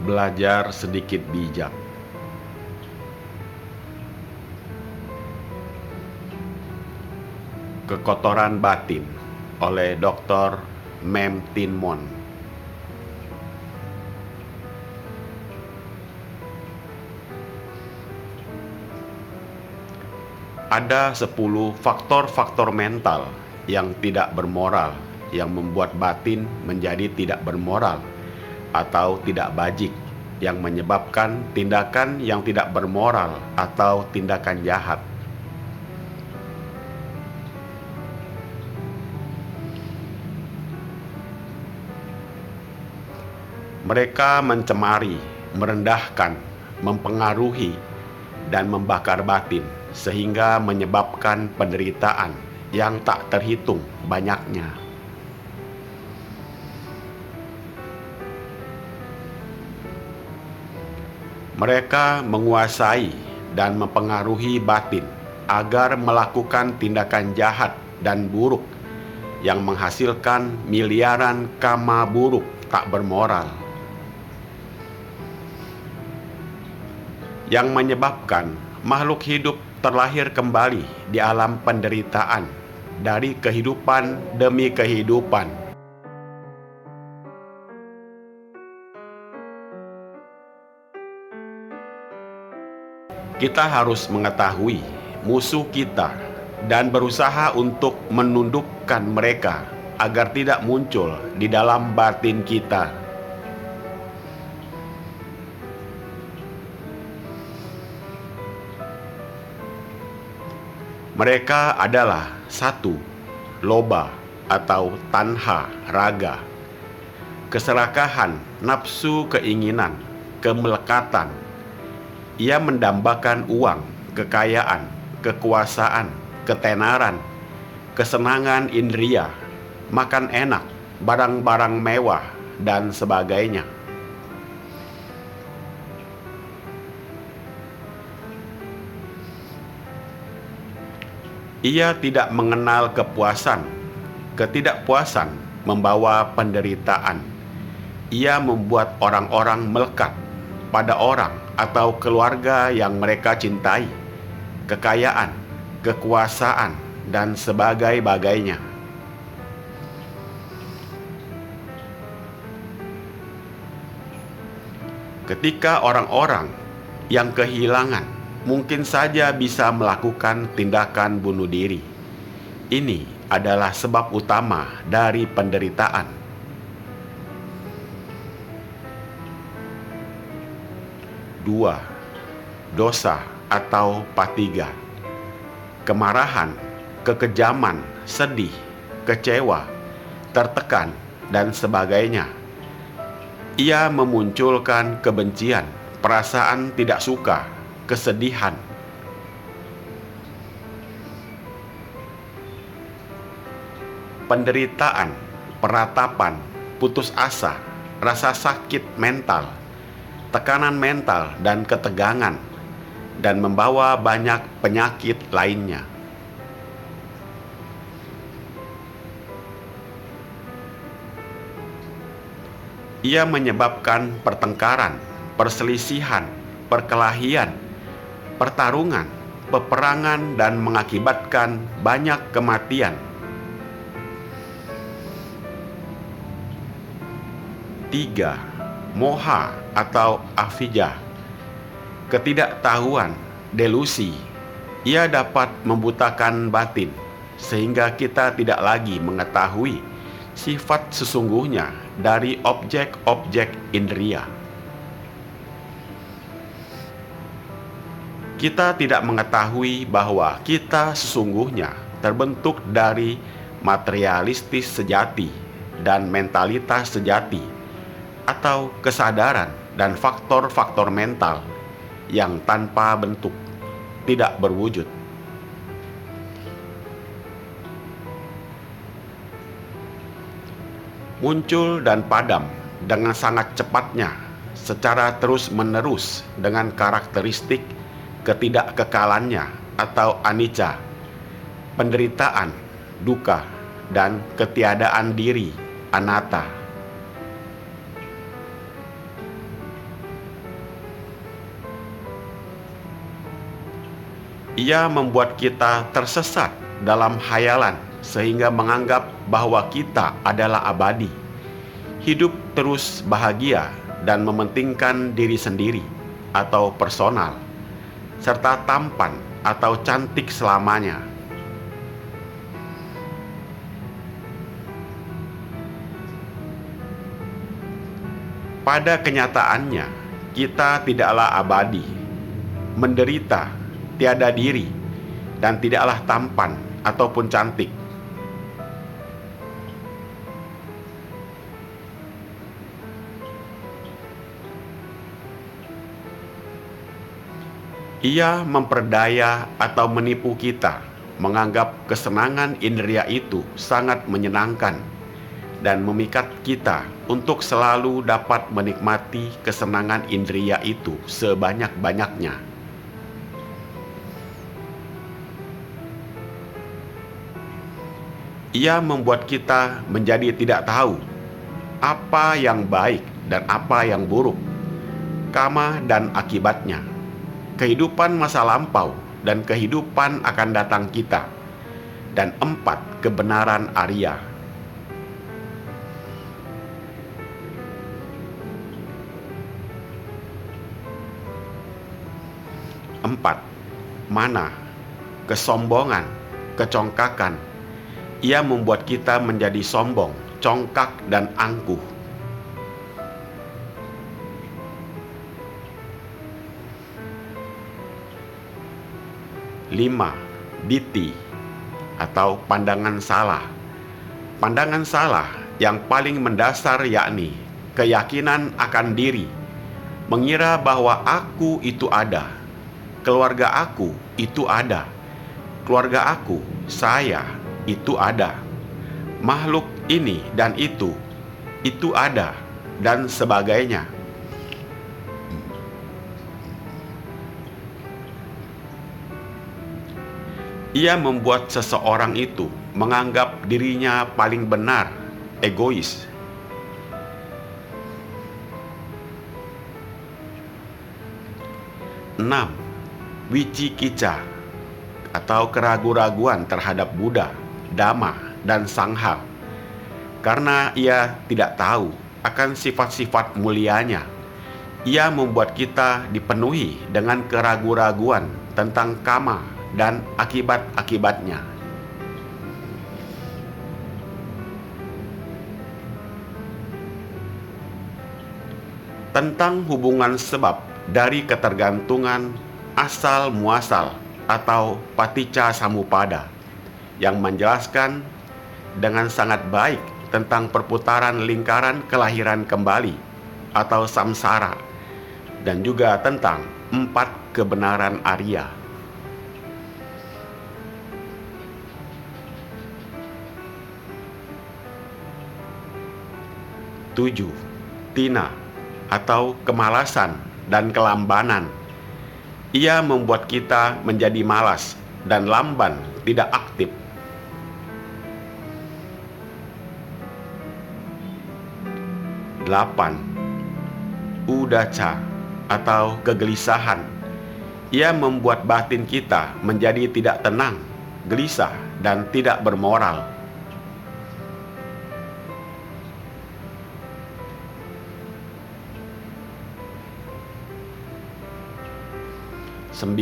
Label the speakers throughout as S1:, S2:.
S1: Belajar sedikit bijak. Kekotoran batin oleh Dr. Mem Tin Mon. Ada 10 faktor-faktor mental yang tidak bermoral yang membuat batin menjadi tidak bermoral atau tidak bajik, yang menyebabkan tindakan yang tidak bermoral atau tindakan jahat. Mereka mencemari, merendahkan, mempengaruhi, dan membakar batin, sehingga menyebabkan penderitaan yang tak terhitung banyaknya. Mereka menguasai dan mempengaruhi batin agar melakukan tindakan jahat dan buruk yang menghasilkan miliaran karma buruk tak bermoral, yang menyebabkan makhluk hidup terlahir kembali di alam penderitaan dari kehidupan demi kehidupan. Kita harus mengetahui musuh kita dan berusaha untuk menundukkan mereka agar tidak muncul di dalam batin kita. Mereka adalah: 1. Loba atau tanha raga, keserakahan, nafsu keinginan, kemelekatan. Ia mendambakan uang, kekayaan, kekuasaan, ketenaran, kesenangan indria, makan enak, barang-barang mewah, dan sebagainya. Ia tidak mengenal kepuasan. Ketidakpuasan membawa penderitaan. Ia membuat orang-orang melekat pada orang atau keluarga yang mereka cintai, kekayaan, kekuasaan, dan sebagainya. Ketika orang-orang yang kehilangan mungkin saja bisa melakukan tindakan bunuh diri, ini adalah sebab utama dari penderitaan. 2. Dosa atau patiga, kemarahan, kekejaman, sedih, kecewa, tertekan, dan sebagainya. Ia memunculkan kebencian, perasaan tidak suka, kesedihan. Penderitaan, peratapan, putus asa, rasa sakit mental, tekanan mental dan ketegangan, dan membawa banyak penyakit lainnya. Ia menyebabkan pertengkaran, perselisihan, perkelahian, pertarungan, peperangan, dan mengakibatkan banyak kematian. 3. Moha atau afijah, ketidaktahuan, delusi. Ia dapat membutakan batin sehingga kita tidak lagi mengetahui sifat sesungguhnya dari objek-objek indria. Kita tidak mengetahui bahwa kita sesungguhnya terbentuk dari materialistis sejati dan mentalitas sejati, atau kesadaran dan faktor-faktor mental yang tanpa bentuk, tidak berwujud. Muncul dan padam dengan sangat cepatnya, secara terus-menerus, dengan karakteristik ketidakkekalannya atau anicca, penderitaan, duka, dan ketiadaan diri, anatta. Ia membuat kita tersesat dalam hayalan sehingga menganggap bahwa kita adalah abadi, hidup terus bahagia dan mementingkan diri sendiri atau personal, serta tampan atau cantik selamanya. Pada kenyataannya, kita tidaklah abadi, menderita, tiada diri, dan tidaklah tampan ataupun cantik. Ia memperdaya atau menipu kita, menganggap kesenangan indera itu sangat menyenangkan dan memikat kita untuk selalu dapat menikmati kesenangan indera itu sebanyak-banyaknya. Ia membuat kita menjadi tidak tahu apa yang baik dan apa yang buruk, karma dan akibatnya, kehidupan masa lampau dan kehidupan akan datang kita, dan 4 kebenaran Arya. 4. Mana, kesombongan, kecongkakan. Ia membuat kita menjadi sombong, congkak, dan angkuh. 5. Diti atau pandangan salah. Pandangan salah yang paling mendasar yakni keyakinan akan diri, mengira bahwa aku itu ada, keluarga aku itu ada, keluarga aku, saya itu ada, makhluk ini dan itu ada, dan sebagainya. Ia membuat seseorang itu menganggap dirinya paling benar, egois. 6. Wicikica atau keraguan-raguan terhadap Buddha, Dhamma, dan Sangha. Karena ia tidak tahu akan sifat-sifat mulianya, ia membuat kita dipenuhi dengan keraguan-raguan tentang karma dan akibat-akibatnya. Tentang hubungan sebab dari ketergantungan asal muasal atau paticca samuppada, yang menjelaskan dengan sangat baik tentang perputaran lingkaran kelahiran kembali atau samsara, dan juga tentang 4 kebenaran Arya. 7. Tina atau kemalasan dan kelambanan. Ia membuat kita menjadi malas dan lamban, tidak aktif. 8. Udaca atau kegelisahan. Ia membuat batin kita menjadi tidak tenang, gelisah, dan tidak bermoral. 9.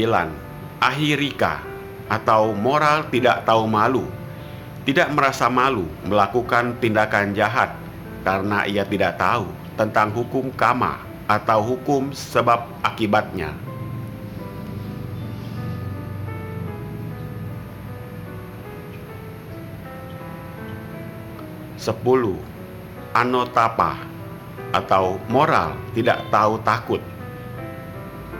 S1: Ahirika atau moral tidak tahu malu, tidak merasa malu melakukan tindakan jahat karena ia tidak tahu tentang hukum karma atau hukum sebab akibatnya. 10. Anotapa atau moral tidak tahu takut,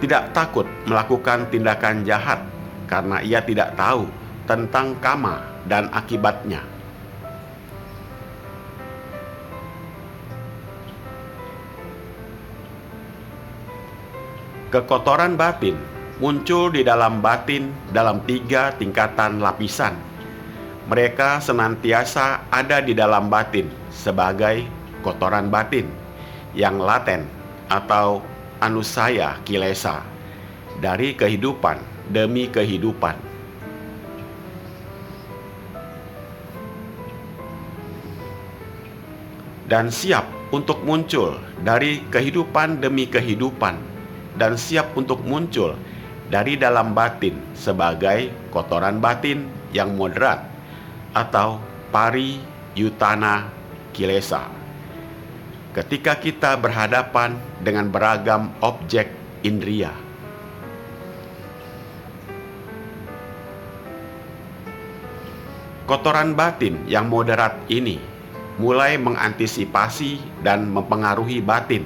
S1: tidak takut melakukan tindakan jahat karena ia tidak tahu tentang karma dan akibatnya. Kekotoran batin muncul di dalam batin dalam 3 tingkatan lapisan. Mereka senantiasa ada di dalam batin sebagai kotoran batin yang laten atau anusaya kilesa dari kehidupan demi kehidupan. Dan siap untuk muncul dari kehidupan demi kehidupan, dan siap untuk muncul dari dalam batin sebagai kotoran batin yang moderat atau pariyutana kilesa. Ketika kita berhadapan dengan beragam objek indria, kotoran batin yang moderat ini mulai mengantisipasi dan mempengaruhi batin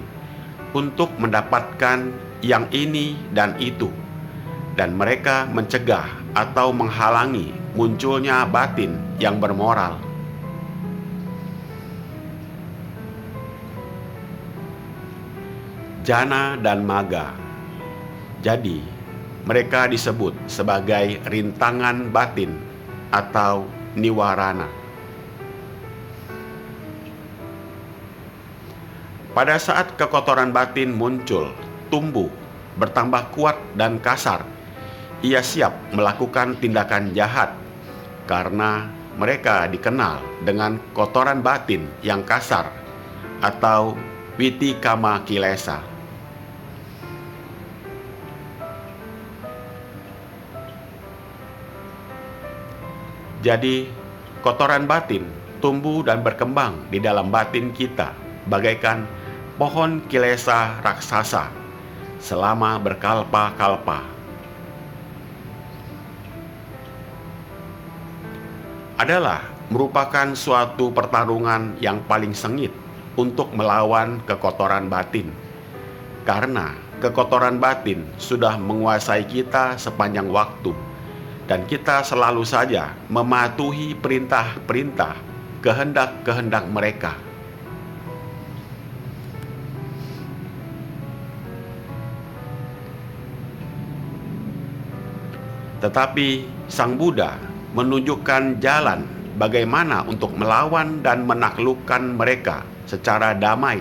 S1: untuk mendapatkan yang ini dan itu, dan mereka mencegah atau menghalangi munculnya batin yang bermoral. Jana dan maga. Jadi, mereka disebut sebagai rintangan batin atau niwarana. Pada saat kekotoran batin muncul, tumbuh, bertambah kuat dan kasar, ia siap melakukan tindakan jahat karena mereka dikenal dengan kotoran batin yang kasar atau vitikama kilesa. Jadi, kotoran batin tumbuh dan berkembang di dalam batin kita bagaikan pohon kilesa raksasa selama berkalpa-kalpa. Adalah merupakan suatu pertarungan yang paling sengit untuk melawan kekotoran batin, karena kekotoran batin sudah menguasai kita sepanjang waktu, dan kita selalu saja mematuhi perintah-perintah, kehendak-kehendak mereka. Tetapi Sang Buddha menunjukkan jalan bagaimana untuk melawan dan menaklukkan mereka secara damai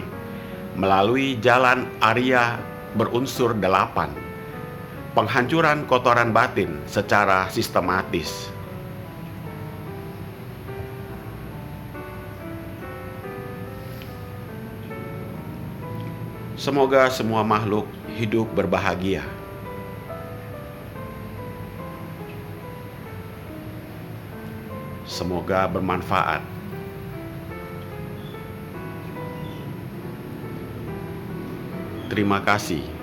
S1: melalui jalan Arya berunsur 8, penghancuran kotoran batin secara sistematis. Semoga semua makhluk hidup berbahagia. Semoga bermanfaat. Terima kasih.